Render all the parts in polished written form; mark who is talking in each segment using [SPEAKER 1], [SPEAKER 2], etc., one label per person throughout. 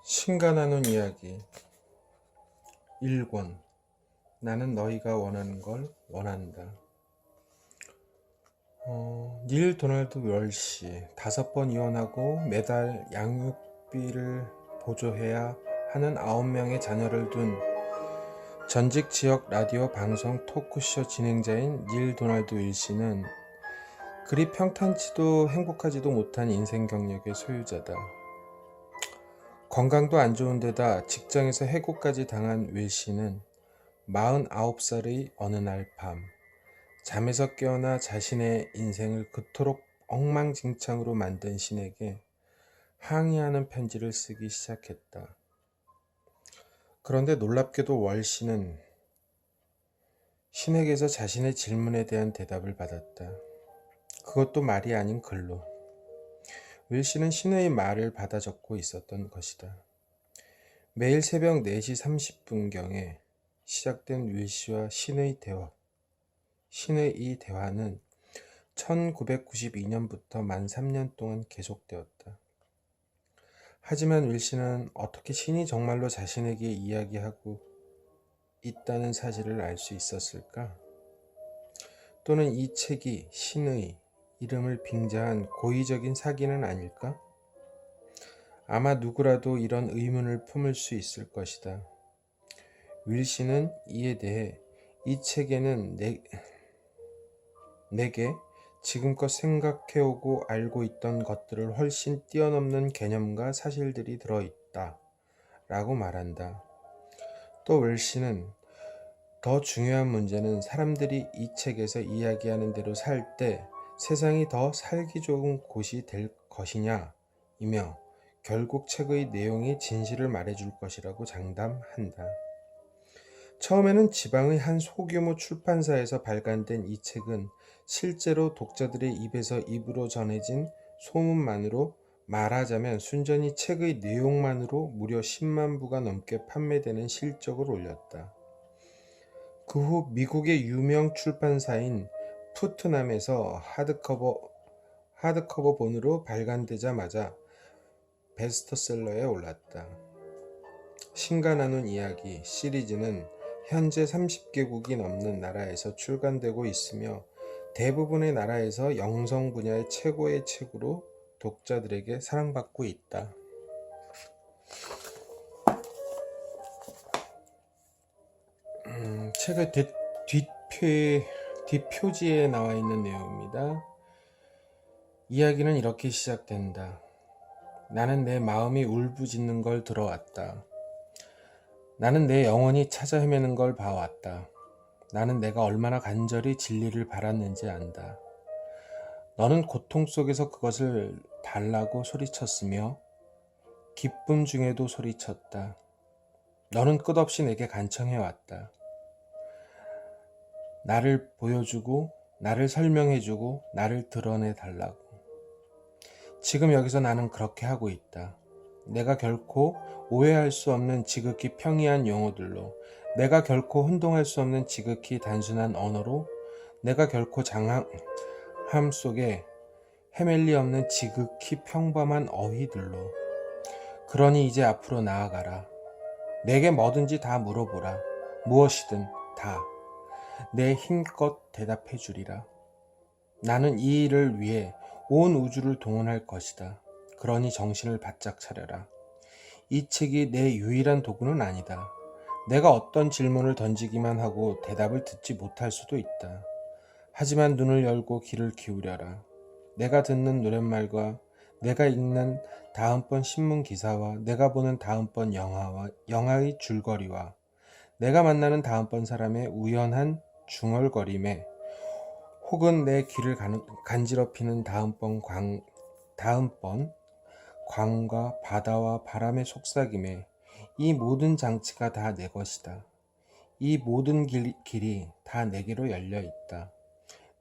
[SPEAKER 1] 신과 나눈 이야기 1권. 나는 너희가 원하는 걸 원한다. 닐 도널드 월시 5번 이혼하고 매달 양육비를 보조해야 하는 9명의 자녀를 둔 전직 지역 라디오 방송 토크쇼 진행자인 닐 도널드 윌시는 그리 평탄치도 행복하지도 못한 인생 경력의 소유자다. 건강도 안 좋은 데다 직장에서 해고까지 당한 윌시는 49살의 어느 날 밤 잠에서 깨어나 자신의 인생을 그토록 엉망진창으로 만든 신에게 항의하는 편지를 쓰기 시작했다. 그런데 놀랍게도 월시는 신에게서 자신의 질문에 대한 대답을 받았다. 그것도 말이 아닌 글로. 윌시는 신의 말을 받아 적고 있었던 것이다. 매일 새벽 4시 30분경에 시작된 윌시와 신의 대화. 신의 이 대화는 1992년부터 만 3년 동안 계속되었다. 하지만 윌시는 어떻게 신이 정말로 자신에게 이야기하고 있다는 사실을 알 수 있었을까? 또는 이 책이 신의 이름을 빙자한 고의적인 사기는 아닐까? 아마 누구라도 이런 의문을 품을 수 있을 것이다. 윌시는 이에 대해 이 책에는 내게 지금껏 생각해오고 알고 있던 것들을 훨씬 뛰어넘는 개념과 사실들이 들어있다 라고 말한다. 또 윌시는 더 중요한 문제는 사람들이 이 책에서 이야기하는 대로 살 때 세상이 더 살기 좋은 곳이 될 것이냐 이며 결국 책의 내용이 진실을 말해줄 것이라고 장담한다. 처음에는 지방의 한 소규모 출판사에서 발간된 이 책은 실제로 독자들의 입에서 입으로 전해진 소문만으로 말하자면 순전히 책의 내용만으로 무려 10만 부가 넘게 판매되는 실적을 올렸다. 그 후 미국의 유명 출판사인 푸트남에서 하드커버본으로 발간되자마자 베스트셀러에 올랐다. 신과 나눈 이야기 시리즈는 현재 30개국이 넘는 나라에서 출간되고 있으며 대부분의 나라에서 영성 분야의 최고의 책으로 독자들에게 사랑받고 있다. 책의 뒷표지에 나와 있는 내용입니다. 이야기는 이렇게 시작된다. 나는 내 마음이 울부짖는 걸 들어왔다. 나는 내 영혼이 찾아 헤매는 걸 봐왔다. 나는 내가 얼마나 간절히 진리를 바랐는지 안다. 너는 고통 속에서 그것을 달라고 소리쳤으며 기쁨 중에도 소리쳤다. 너는 끝없이 내게 간청해왔다. 나를 보여주고 나를 설명해주고 나를 드러내달라고. 지금 여기서 나는 그렇게 하고 있다. 내가 결코 오해할 수 없는 지극히 평이한 용어들로, 내가 결코 혼동할 수 없는 지극히 단순한 언어로, 내가 결코 장함 속에 헤맬 리 없는 지극히 평범한 어휘들로. 그러니 이제 앞으로 나아가라. 내게 뭐든지 다 물어보라. 무엇이든 다. 내 힘껏 대답해 주리라. 나는 이 일을 위해 온 우주를 동원할 것이다. 그러니 정신을 바짝 차려라. 이 책이 내 유일한 도구는 아니다. 내가 어떤 질문을 던지기만 하고 대답을 듣지 못할 수도 있다. 하지만 눈을 열고 귀를 기울여라. 내가 듣는 노랫말과 내가 읽는 다음번 신문 기사와 내가 보는 다음번 영화의 줄거리와 내가 만나는 다음번 사람의 우연한 중얼거림에 혹은 내 귀를 간지럽히는 다음번 광과 바다와 바람의 속삭임에 이 모든 장치가 다 내 것이다. 이 모든 길이 다 내게로 열려 있다.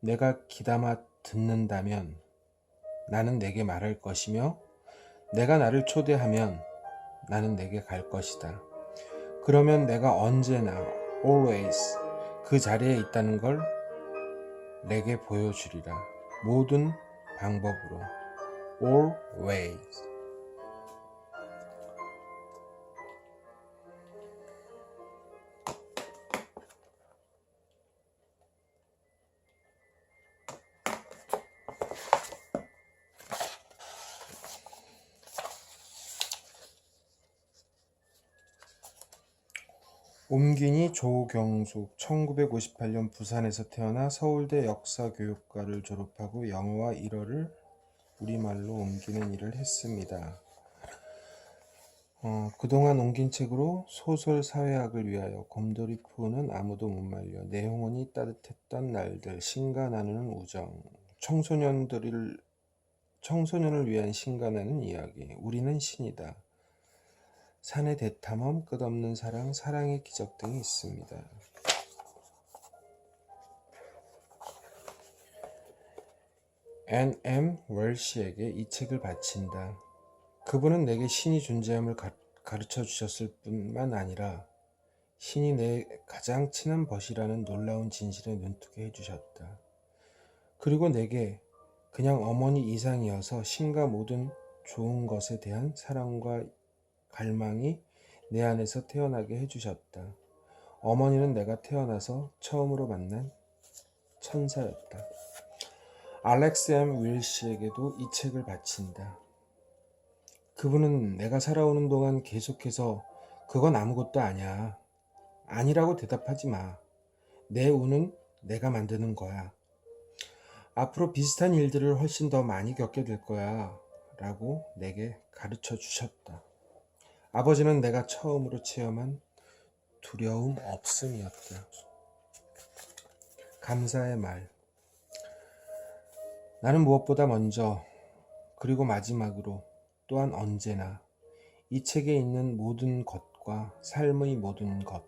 [SPEAKER 1] 내가 귀담아 듣는다면 나는 내게 말할 것이며 내가 나를 초대하면 나는 내게 갈 것이다. 그러면 내가 언제나 always 그 자리에 있다는 걸 내게 보여주리라. 모든 방법으로 always. 옴균이 조경숙 1958년 부산에서 태어나 서울대 역사교육과를 졸업하고 영어와 일어를 우리말로 옮기는 일을 했습니다. 그동안 옮긴 책으로 소설 사회학을 위하여 곰돌이 푸는 아무도 못 말려, 내 영혼이 따뜻했던 날들, 신과 나누는 우정, 청소년을 위한 신과 나누는 이야기, 우리는 신이다, 산의 대탐험, 끝없는 사랑, 사랑의 기적 등이 있습니다. N.M. 웰시에게 이 책을 바친다. 그분은 내게 신이 존재함을 가르쳐 주셨을 뿐만 아니라 신이 내 가장 친한 벗이라는 놀라운 진실에 눈뜨게 해주셨다. 그리고 내게 그냥 어머니 이상이어서 신과 모든 좋은 것에 대한 사랑과 갈망이 내 안에서 태어나게 해주셨다. 어머니는 내가 태어나서 처음으로 만난 천사였다. 알렉스 M. 윌시에게도 이 책을 바친다. 그분은 내가 살아오는 동안 계속해서 그건 아무것도 아니야, 아니라고 대답하지 마, 내 운은 내가 만드는 거야, 앞으로 비슷한 일들을 훨씬 더 많이 겪게 될 거야 라고 내게 가르쳐 주셨다. 아버지는 내가 처음으로 체험한 두려움 없음이었다. 감사의 말. 나는 무엇보다 먼저, 그리고 마지막으로, 또한 언제나 이 책에 있는 모든 것과 삶의 모든 것,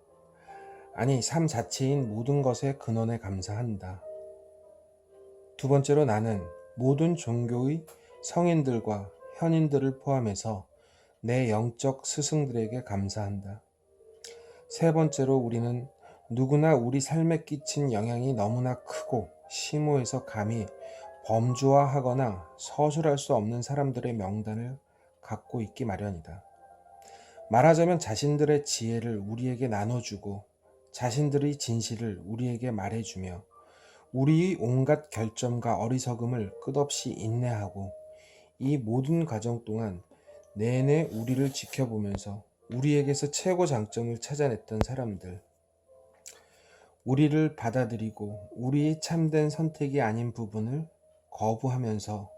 [SPEAKER 1] 아니 삶 자체인 모든 것의 근원에 감사한다. 두 번째로 나는 모든 종교의 성인들과 현인들을 포함해서 내 영적 스승들에게 감사한다. 세 번째로 우리는 누구나 우리 삶에 끼친 영향이 너무나 크고 심오해서 감히 범주화하거나 서술할 수 없는 사람들의 명단을 갖고 있기 마련이다. 말하자면 자신들의 지혜를 우리에게 나눠주고 자신들의 진실을 우리에게 말해주며 우리의 온갖 결점과 어리석음을 끝없이 인내하고 이 모든 과정 동안 내내 우리를 지켜보면서 우리에게서 최고 장점을 찾아냈던 사람들, 우리를 받아들이고 우리의 참된 선택이 아닌 부분을 거부하면서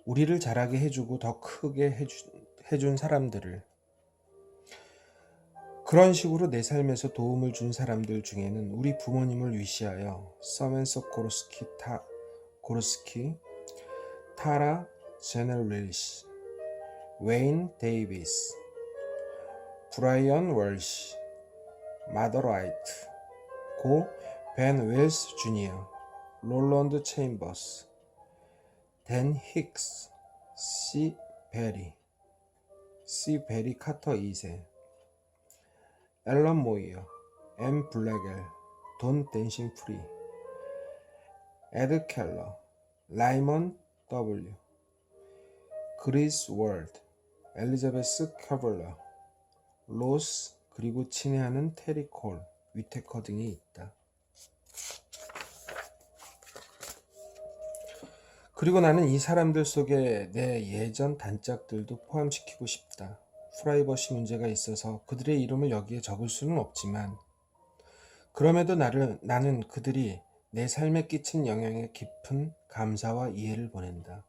[SPEAKER 1] 우리를 자라게 해주고 더 크게 해준 사람들을, 그런 식으로 내 삶에서 도움을 준 사람들 중에는 우리 부모님을 위시하여 서멘서 고르스키, 타라 제너릴시, 웨인 데이비스, 브라이언 월시, 마더 라이트, 고 벤 웰스 주니어, 롤런드 체임버스, 댄 힉스, C 베리 카터 2세, 앨런 모이어, M 블랙엘, 돈 댄싱 프리, 에드 켈러, 라이먼 W, 그리스 월드, 엘리자베스 커벌러, 로스, 그리고 친애하는 테리 콜, 위테커 등이 있다. 그리고 나는 이 사람들 속에 내 예전 단짝들도 포함시키고 싶다. 프라이버시 문제가 있어서 그들의 이름을 여기에 적을 수는 없지만 그럼에도 나는 그들이 내 삶에 끼친 영향에 깊은 감사와 이해를 보낸다.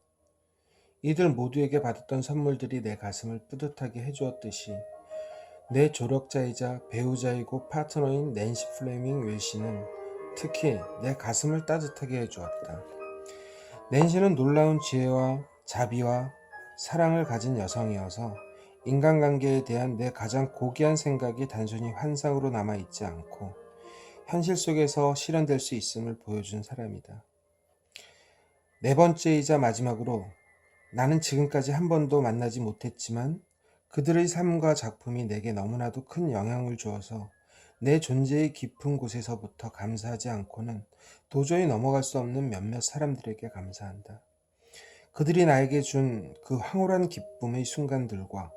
[SPEAKER 1] 이들 모두에게 받았던 선물들이 내 가슴을 뿌듯하게 해주었듯이 내 조력자이자 배우자이고 파트너인 낸시 플레밍 윌시는 특히 내 가슴을 따뜻하게 해주었다. 낸시는 놀라운 지혜와 자비와 사랑을 가진 여성이어서 인간관계에 대한 내 가장 고귀한 생각이 단순히 환상으로 남아있지 않고 현실 속에서 실현될 수 있음을 보여준 사람이다. 네 번째이자 마지막으로 나는 지금까지 한 번도 만나지 못했지만 그들의 삶과 작품이 내게 너무나도 큰 영향을 주어서 내 존재의 깊은 곳에서부터 감사하지 않고는 도저히 넘어갈 수 없는 몇몇 사람들에게 감사한다. 그들이 나에게 준 그 황홀한 기쁨의 순간들과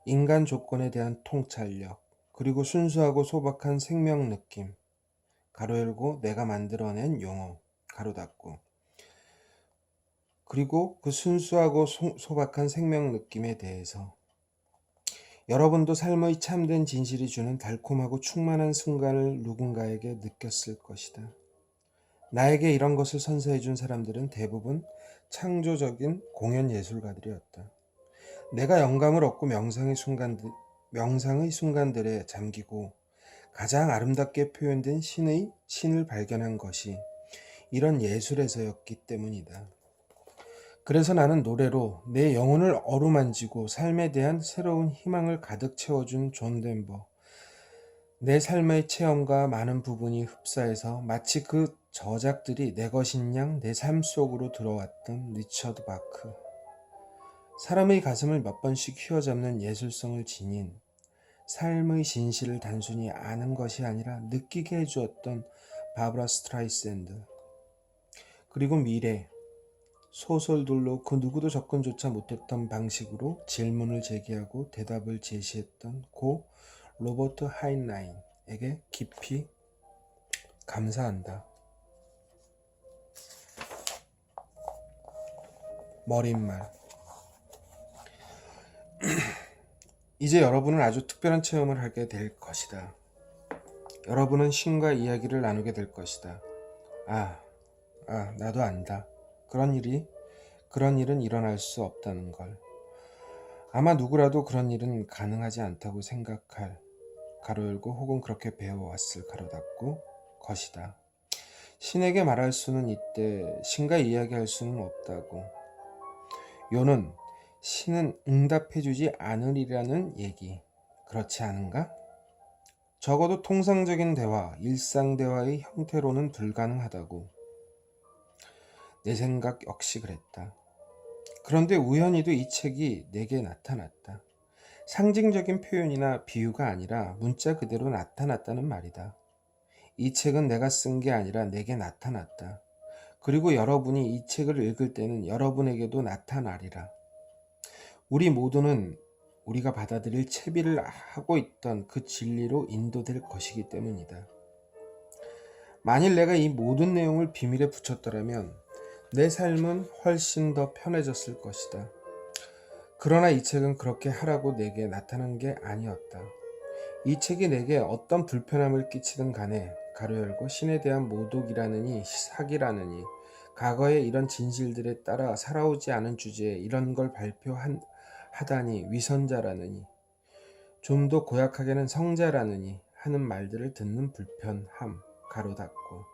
[SPEAKER 1] 인간 조건에 대한 통찰력, 그리고 순수하고 소박한 생명 느낌, 가로 열고 내가 만들어낸 용어, 가로 닫고, 그리고 그 순수하고 소박한 생명 느낌에 대해서 여러분도 삶의 참된 진실이 주는 달콤하고 충만한 순간을 누군가에게 느꼈을 것이다. 나에게 이런 것을 선사해준 사람들은 대부분 창조적인 공연 예술가들이었다. 내가 영감을 얻고 명상의 순간들에 잠기고 가장 아름답게 표현된 신을 발견한 것이 이런 예술에서였기 때문이다. 그래서 나는 노래로 내 영혼을 어루만지고 삶에 대한 새로운 희망을 가득 채워준 존 덴버, 내 삶의 체험과 많은 부분이 흡사해서 마치 그 저작들이 내 것인 양 내 삶 속으로 들어왔던 리처드 바크, 사람의 가슴을 몇 번씩 휘어잡는 예술성을 지닌 삶의 진실을 단순히 아는 것이 아니라 느끼게 해주었던 바브라 스트라이샌드, 그리고 미래, 소설들로 그 누구도 접근조차 못했던 방식으로 질문을 제기하고 대답을 제시했던 고 로버트 하인라인에게 깊이 감사한다. 머릿말. 이제 여러분은 아주 특별한 체험을 하게 될 것이다. 여러분은 신과 이야기를 나누게 될 것이다. 나도 안다. 그런 일은 일어날 수 없다는 걸. 아마 누구라도 그런 일은 가능하지 않다고 생각할, 가로 열고, 혹은 그렇게 배워왔을, 가로 닫고, 것이다. 신에게 말할 수는 있되 신과 이야기할 수는 없다고. 요는 신은 응답해주지 않으리라는 얘기. 그렇지 않은가? 적어도 통상적인 대화, 일상 대화의 형태로는 불가능하다고. 내 생각 역시 그랬다. 그런데 우연히도 이 책이 내게 나타났다. 상징적인 표현이나 비유가 아니라 문자 그대로 나타났다는 말이다. 이 책은 내가 쓴 게 아니라 내게 나타났다. 그리고 여러분이 이 책을 읽을 때는 여러분에게도 나타나리라. 우리 모두는 우리가 받아들일 채비를 하고 있던 그 진리로 인도될 것이기 때문이다. 만일 내가 이 모든 내용을 비밀에 붙였더라면 내 삶은 훨씬 더 편해졌을 것이다. 그러나 이 책은 그렇게 하라고 내게 나타난 게 아니었다. 이 책이 내게 어떤 불편함을 끼치든 간에, 가로 열고, 신에 대한 모독이라느니 사기라느니 과거의 이런 진실들에 따라 살아오지 않은 주제에 이런 걸 발표하다니 위선자라느니 좀 더 고약하게는 성자라느니 하는 말들을 듣는 불편함, 가로 닫고,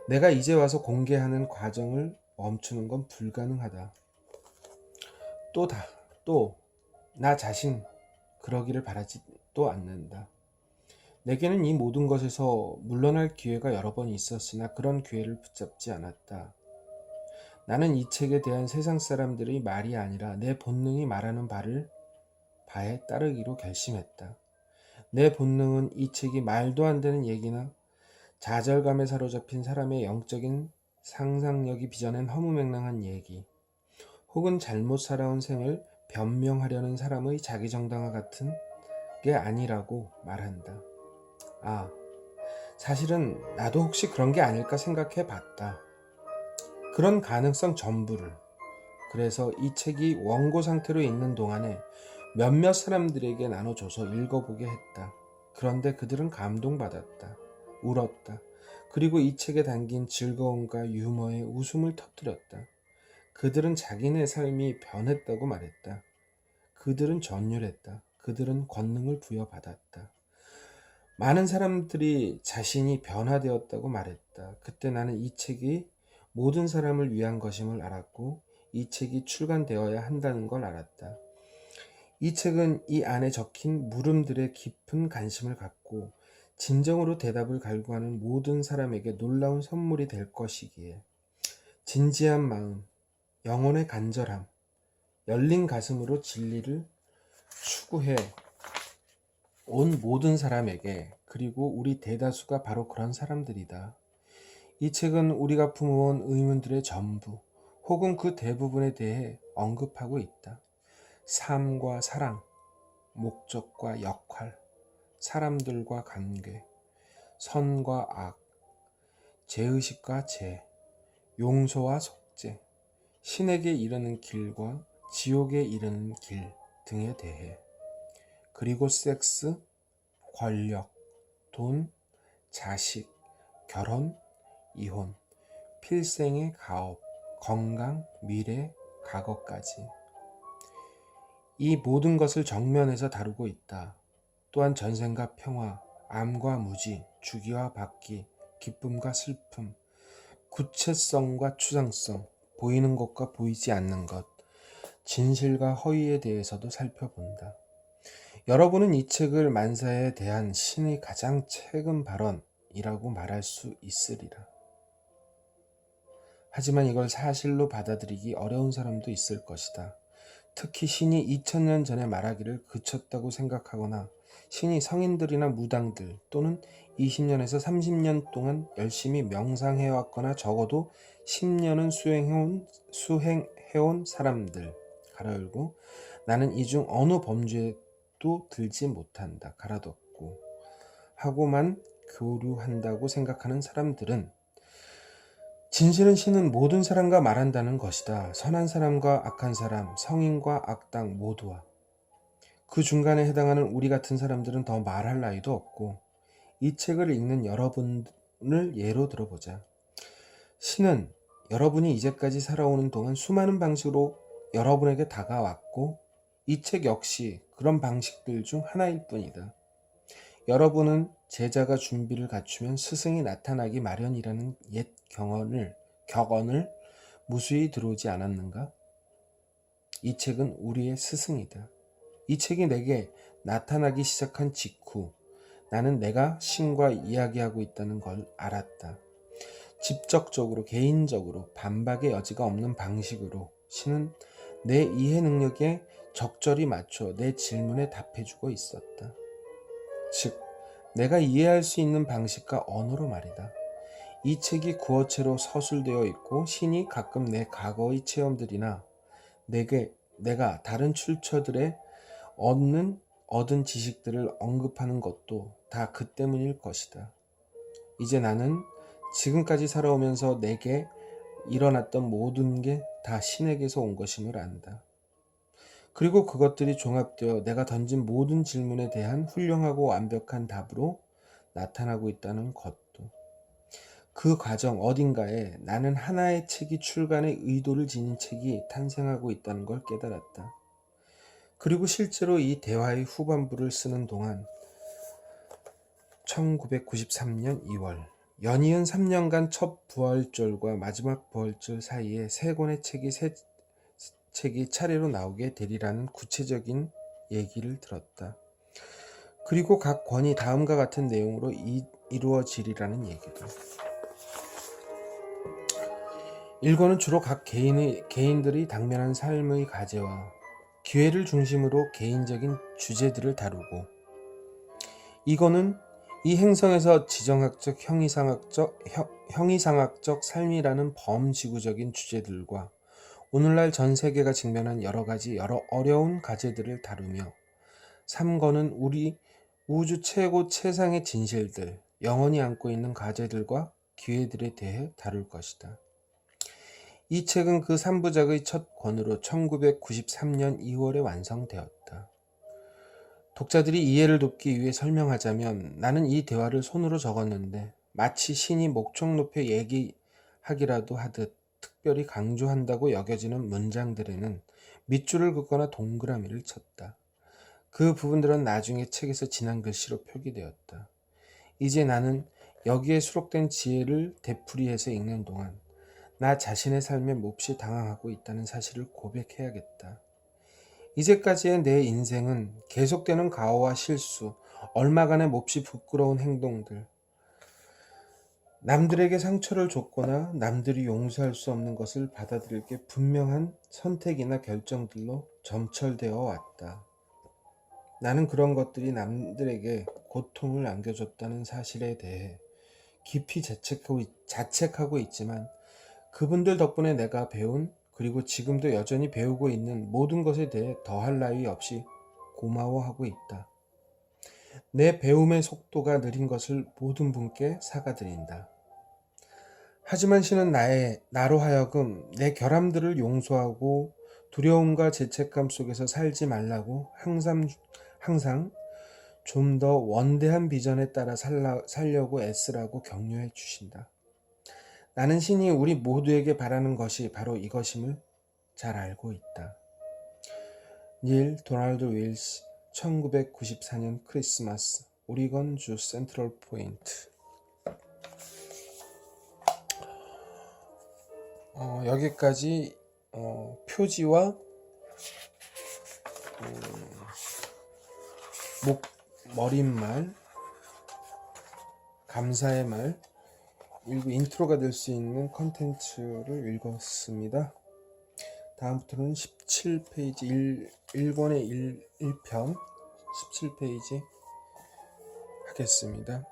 [SPEAKER 1] 내가 이제 와서 공개하는 과정을 멈추는 건 불가능하다. 나 자신 그러기를 바라지도 않는다. 내게는 이 모든 것에서 물러날 기회가 여러 번 있었으나 그런 기회를 붙잡지 않았다. 나는 이 책에 대한 세상 사람들의 말이 아니라 내 본능이 말하는 바에 따르기로 결심했다. 내 본능은 이 책이 말도 안 되는 얘기나 좌절감에 사로잡힌 사람의 영적인 상상력이 빚어낸 허무맹랑한 얘기, 혹은 잘못 살아온 생을 변명하려는 사람의 자기정당화 같은 게 아니라고 말한다. 사실은 나도 혹시 그런 게 아닐까 생각해 봤다. 그런 가능성 전부를. 그래서 이 책이 원고 상태로 있는 동안에 몇몇 사람들에게 나눠줘서 읽어보게 했다. 그런데 그들은 감동받았다. 울었다. 그리고 이 책에 담긴 즐거움과 유머의 웃음을 터뜨렸다. 그들은 자기네 삶이 변했다고 말했다. 그들은 전율했다. 그들은 권능을 부여받았다. 많은 사람들이 자신이 변화되었다고 말했다. 그때 나는 이 책이 모든 사람을 위한 것임을 알았고 이 책이 출간되어야 한다는 걸 알았다. 이 책은 이 안에 적힌 물음들에 깊은 관심을 갖고 진정으로 대답을 갈구하는 모든 사람에게 놀라운 선물이 될 것이기에 진지한 마음, 영혼의 간절함, 열린 가슴으로 진리를 추구해 온 모든 사람에게, 그리고 우리 대다수가 바로 그런 사람들이다. 이 책은 우리가 품어온 의문들의 전부 혹은 그 대부분에 대해 언급하고 있다. 삶과 사랑, 목적과 역할, 사람들과 관계, 선과 악, 죄의식과 죄, 용서와 속죄, 신에게 이르는 길과 지옥에 이르는 길, 등에 대해, 그리고 섹스, 권력, 돈, 자식, 결혼, 이혼, 필생의 가업, 건강, 미래, 과거까지. 이 모든 것을 정면에서 다루고 있다. 또한 전생과 평화, 암과 무지, 주기와 받기, 기쁨과 슬픔, 구체성과 추상성, 보이는 것과 보이지 않는 것, 진실과 허위에 대해서도 살펴본다. 여러분은 이 책을 만사에 대한 신의 가장 최근 발언이라고 말할 수 있으리라. 하지만 이걸 사실로 받아들이기 어려운 사람도 있을 것이다. 특히 신이 2000년 전에 말하기를 그쳤다고 생각하거나 신이 성인들이나 무당들 또는 20년에서 30년 동안 열심히 명상해왔거나 적어도 10년은 수행해온 사람들, 가로 열고, 나는 이 중 어느 범죄도 들지 못한다, 가로 닫고, 하고만 교류한다고 생각하는 사람들은, 진실은 신은 모든 사람과 말한다는 것이다. 선한 사람과 악한 사람, 성인과 악당 모두와. 그 중간에 해당하는 우리 같은 사람들은 더 말할 나위도 없고, 이 책을 읽는 여러분을 예로 들어보자. 신은 여러분이 이제까지 살아오는 동안 수많은 방식으로 여러분에게 다가왔고, 이 책 역시 그런 방식들 중 하나일 뿐이다. 여러분은 제자가 준비를 갖추면 스승이 나타나기 마련이라는 옛 격언을 무수히 들어오지 않았는가? 이 책은 우리의 스승이다. 이 책이 내게 나타나기 시작한 직후 나는 내가 신과 이야기하고 있다는 걸 알았다. 직접적으로, 개인적으로, 반박의 여지가 없는 방식으로 신은 내 이해 능력에 적절히 맞춰 내 질문에 답해주고 있었다. 즉, 내가 이해할 수 있는 방식과 언어로 말이다. 이 책이 구어체로 서술되어 있고 신이 가끔 내 과거의 체험들이나 내가 다른 출처들에 얻은 지식들을 언급하는 것도 다 그 때문일 것이다. 이제 나는 지금까지 살아오면서 내게 일어났던 모든 게 다 신에게서 온 것임을 안다. 그리고 그것들이 종합되어 내가 던진 모든 질문에 대한 훌륭하고 완벽한 답으로 나타나고 있다는 것도. 그 과정 어딘가에 나는 하나의 책이 출간의 의도를 지닌 책이 탄생하고 있다는 걸 깨달았다. 그리고 실제로 이 대화의 후반부를 쓰는 동안 1993년 2월 연이은 3년간 첫 부활절과 마지막 부활절 사이에 세 권의 책이 차례로 나오게 되리라는 구체적인 얘기를 들었다. 그리고 각 권이 다음과 같은 내용으로 이루어지리라는 얘기다. 1권은 주로 각 개인들이 당면한 삶의 과제와 기회를 중심으로 개인적인 주제들을 다루고, 2권은 이 행성에서 지정학적, 형이상학적 삶이라는 범지구적인 주제들과 오늘날 전 세계가 직면한 여러 어려운 과제들을 다루며, 3권은 우리 우주 최상의 진실들, 영원히 안고 있는 과제들과 기회들에 대해 다룰 것이다. 이 책은 그 3부작의 첫 권으로 1993년 2월에 완성되었다. 독자들이 이해를 돕기 위해 설명하자면 나는 이 대화를 손으로 적었는데 마치 신이 목청 높여 얘기하기라도 하듯 특별히 강조한다고 여겨지는 문장들에는 밑줄을 긋거나 동그라미를 쳤다. 그 부분들은 나중에 책에서 진한 글씨로 표기되었다. 이제 나는 여기에 수록된 지혜를 되풀이해서 읽는 동안 나 자신의 삶에 몹시 당황하고 있다는 사실을 고백해야겠다. 이제까지의 내 인생은 계속되는 가오와 실수, 얼마간의 몹시 부끄러운 행동들, 남들에게 상처를 줬거나 남들이 용서할 수 없는 것을 받아들일 게 분명한 선택이나 결정들로 점철되어 왔다. 나는 그런 것들이 남들에게 고통을 안겨줬다는 사실에 대해 깊이 자책하고 있지만 그분들 덕분에 내가 배운, 그리고 지금도 여전히 배우고 있는 모든 것에 대해 더할 나위 없이 고마워하고 있다. 내 배움의 속도가 느린 것을 모든 분께 사과드린다. 하지만 신은 나로 하여금 내 결함들을 용서하고 두려움과 죄책감 속에서 살지 말라고 항상 좀 더 원대한 비전에 따라 살려고 애쓰라고 격려해 주신다. 나는 신이 우리 모두에게 바라는 것이 바로 이것임을 잘 알고 있다. 닐 도널드 윌스 1994년 크리스마스 오리건 주 센트럴 포인트. 여기까지 표지와 머릿말, 감사의 말, 일부 인트로가 될 수 있는 컨텐츠를 읽었습니다. 다음부터는 17페이지 1권의 1편 17페이지 하겠습니다.